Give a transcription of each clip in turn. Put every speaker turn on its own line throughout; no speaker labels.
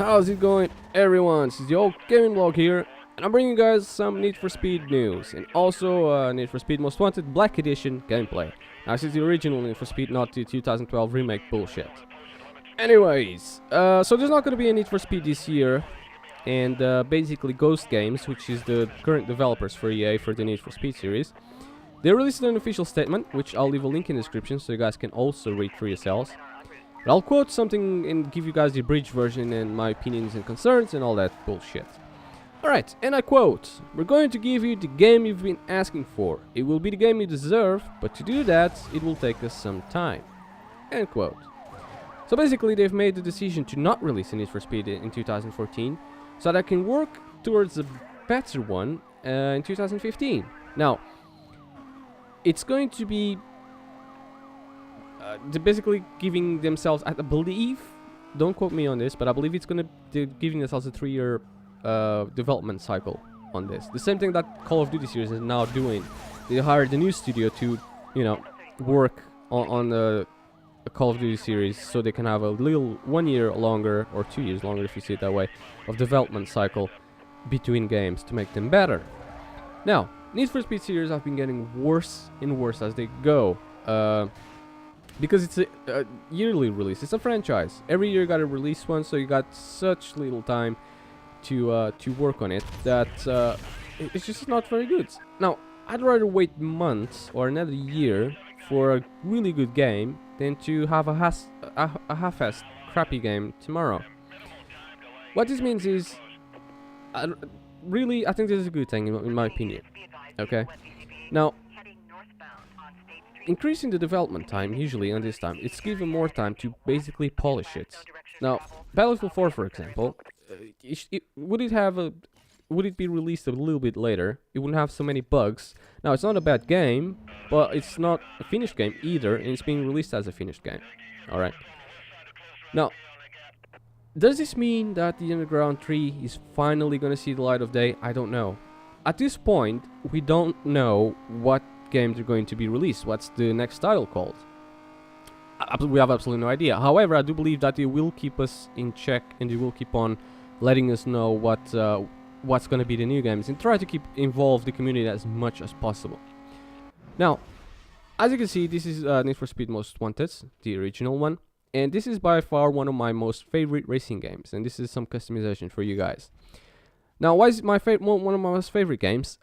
How's it going, everyone? This is the old gaming vlog here, and I'm bringing you guys some Need for Speed news, and also Need for Speed Most Wanted Black Edition gameplay. Now, this is the original Need for Speed, not the 2012 remake bullshit. Anyways, so there's not going to be a Need for Speed this year, and basically Ghost Games, which is the current developers for EA for the Need for Speed series, they released an official statement, which I'll leave a link in the description so you guys can also read through yourselves. But I'll quote something and give you guys the abridged version and my opinions and concerns and all that bullshit. Alright, and I quote, "We're going to give you the game you've been asking for. It will be the game you deserve, but to do that, it will take us some time." End quote. So basically, they've made the decision to not release a Need for Speed in 2014, so that I can work towards a better one in 2015. Now, it's going to be they're basically giving themselves, I believe, don't quote me on this, but I believe they're giving themselves a 3-year development cycle on this. The same thing that Call of Duty series is now doing. They hired a new studio to, work on the Call of Duty series, so they can have a little 1 year longer, or 2 years longer if you see it that way, of development cycle between games to make them better. Now, Need for Speed series have been getting worse and worse as they go. Because it's a yearly release. It's a franchise. Every year you gotta release one, so you got such little time to work on it that it's just not very good. Now, I'd rather wait months or another year for a really good game than to have a half-assed crappy game tomorrow. What this means is, I think this is a good thing in my opinion. Okay? Now, increasing the development time, usually on this time, it's given more time to basically polish it. Now, Battlefield 4, for example, would it be released a little bit later, it wouldn't have so many bugs. Now, it's not a bad game, but it's not a finished game either, and it's being released as a finished game. Alright. Now, does this mean that the Underground 3 is finally gonna see the light of day? I don't know. At this point, we don't know what games are going to be released. What's the next title called? We have absolutely no idea. However, I do believe that it will keep us in check, and it will keep on letting us know what's going to be the new games, and try to keep involved the community as much as possible. Now, as you can see, this is Need for Speed Most Wanted, the original one, and this is by far one of my most favorite racing games, and this is some customization for you guys. Now, why is it one of my most favorite games?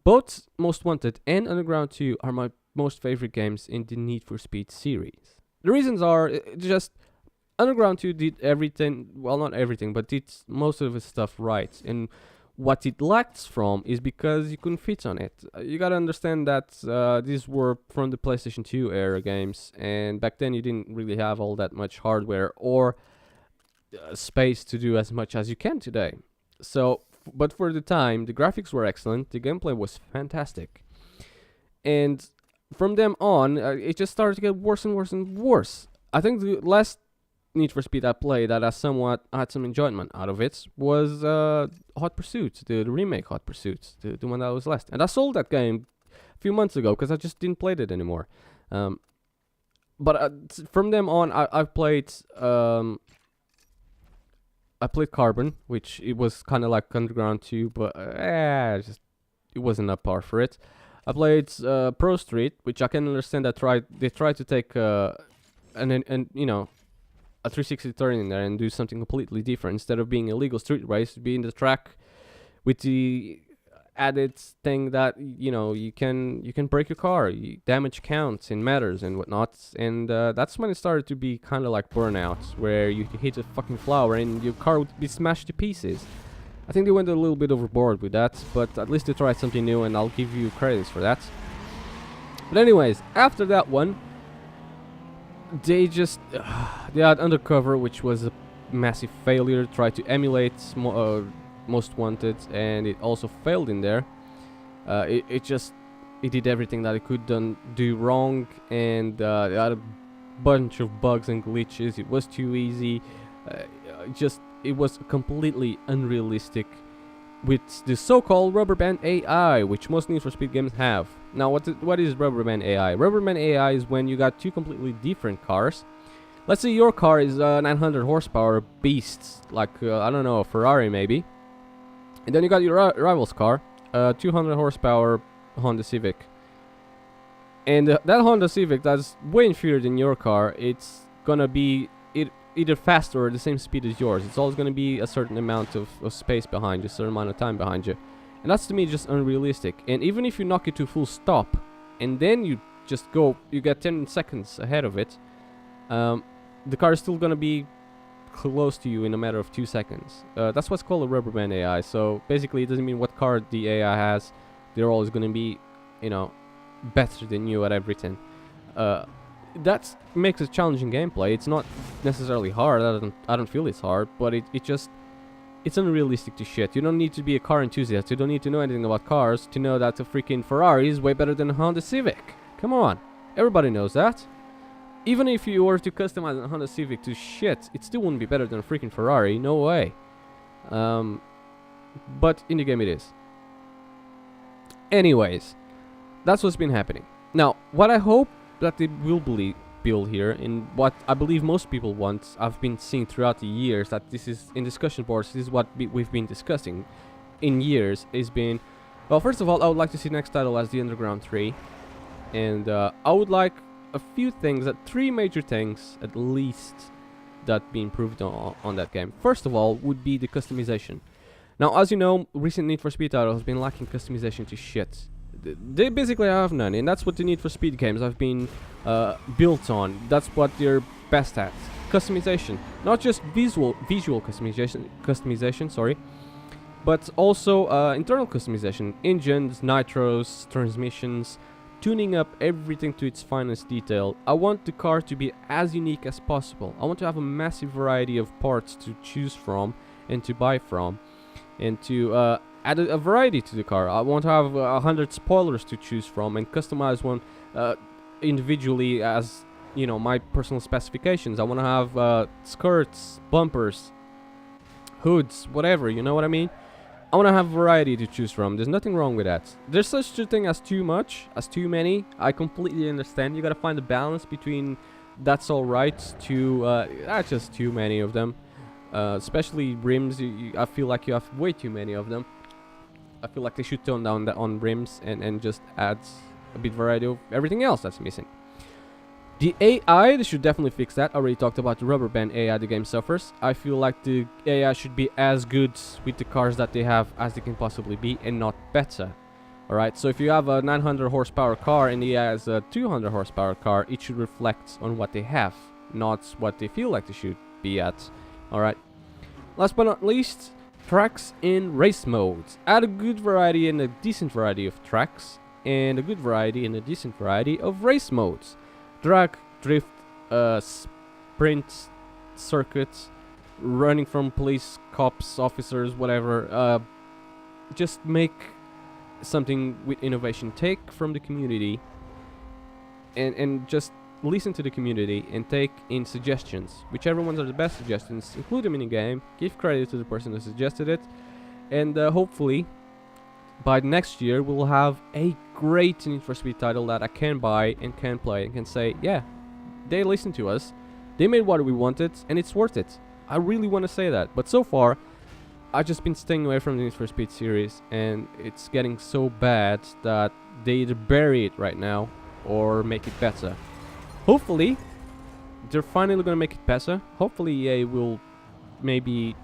Both Most Wanted and Underground 2 are my most favorite games in the Need for Speed series. The reasons are just Underground 2 did everything, well, not everything, but did most of its stuff right. And what it lacks from is because you couldn't fit on it. You gotta understand that these were from the PlayStation 2 era games, and back then you didn't really have all that much hardware or space to do as much as you can today. So, but for the time, the graphics were excellent, the gameplay was fantastic, and from them on, it just started to get worse and worse and worse. I think the last Need for Speed I played that I somewhat had some enjoyment out of it was Hot Pursuit, the remake Hot Pursuit, the one that was last. And I sold that game a few months ago because I just didn't play it anymore. But from them on, I've played Carbon, which it was kind of like Underground 2, but it wasn't up par for it. I played Pro Street, which I can understand that they tried to take a 360 turn in there and do something completely different. Instead of being a legal street race, be in the track with the added thing that you can break your car, damage counts and matters and whatnot, and that's when it started to be kind of like Burnout, where you hit a fucking flower and your car would be smashed to pieces. I think they went a little bit overboard with that, but at least they tried something new, and I'll give you credits for that. But anyways, after that one, they had Undercover, which was a massive failure. Tried to emulate Most Wanted, and it also failed in there. It did everything that it could do wrong, and it had a bunch of bugs and glitches. It was too easy. It was completely unrealistic with the so-called rubber band AI, which most Need for Speed games have. Now, what is rubber band AI? Rubber band AI is when you got two completely different cars Let's say your car is a 900 horsepower beast, like, I don't know, a Ferrari maybe. And then you got your rival's car, 200 horsepower Honda Civic. And that Honda Civic that's way inferior than your car, it's gonna be either faster or the same speed as yours. It's always gonna be a certain amount of space behind you, a certain amount of time behind you. And that's to me just unrealistic. And even if you knock it to full stop, and then you just go, you get 10 seconds ahead of it, the car is still gonna be close to you in a matter of 2 seconds. That's what's called a rubber band AI. So basically it doesn't mean what car the AI has, they're always gonna be, you know, better than you at everything. That makes a challenging gameplay. It's not necessarily hard. I don't feel it's hard, but it's unrealistic to shit. You don't need to be a car enthusiast. You don't need to know anything about cars to know that a freaking Ferrari is way better than a Honda Civic. Come on, everybody knows that. Even if you were to customize a Honda Civic to shit, it still wouldn't be better than a freaking Ferrari. No way. But in the game it is. Anyways, that's what's been happening. Now, what I hope that they will build here, and what I believe most people want, I've been seeing throughout the years, that this is in discussion boards, this is what we've been discussing in years, is been, well, first of all, I would like to see next title as the Underground 3, and I would like a few things, 3 major things at least, that be improved on that game. First of all would be the customization. Now, as you know, recent Need for Speed titles has been lacking customization to shit. They basically have none, and that's what the Need for Speed games have been built on. That's what they're best at. Customization. Not just visual customization, sorry, but also internal customization. Engines, nitros, transmissions, tuning up everything to its finest detail. I want the car to be as unique as possible. I want to have a massive variety of parts to choose from and to buy from, and to add a variety to the car. I want to have 100 spoilers to choose from and customize one individually as, you know, my personal specifications. I want to have skirts, bumpers, hoods, whatever, you know what I mean? I want to have variety to choose from. There's nothing wrong with that. There's such a thing as too much, as too many. I completely understand. You gotta find a balance between that's alright to just too many of them. Especially rims, I feel like you have way too many of them. I feel like they should tone down on rims and just add a bit variety of everything else that's missing. The AI, they should definitely fix that. I already talked about the rubber band AI the game suffers. I feel like the AI should be as good with the cars that they have as they can possibly be, and not better. Alright, so if you have a 900 horsepower car and the AI has a 200 horsepower car, it should reflect on what they have, not what they feel like they should be at. Alright. Last but not least, tracks in race modes. Add a good variety and a decent variety of tracks, and a good variety and a decent variety of race modes. Drag, drift, sprint, circuits, running from police, cops, officers, whatever. Just make something with innovation. Take from the community and just listen to the community and take in suggestions. Whichever ones are the best suggestions, include them in the game. Give credit to the person who suggested it, and hopefully by next year we'll have a great Need for Speed title that I can buy and can play and can say, yeah, they listened to us, they made what we wanted, and it's worth it. I really want to say that, but so far I've just been staying away from the Need for Speed series, and it's getting so bad that they either bury it right now or make it better. Hopefully they're finally gonna make it better. Hopefully EA will maybe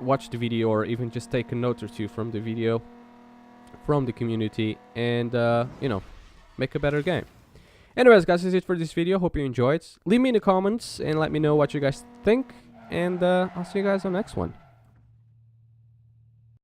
watch the video or even just take a note or two from the video, from the community, and you know, make a better game. Anyways guys, that's it for this video. Hope you enjoyed. Leave me in the comments and let me know what you guys think, and I'll see you guys on the next one.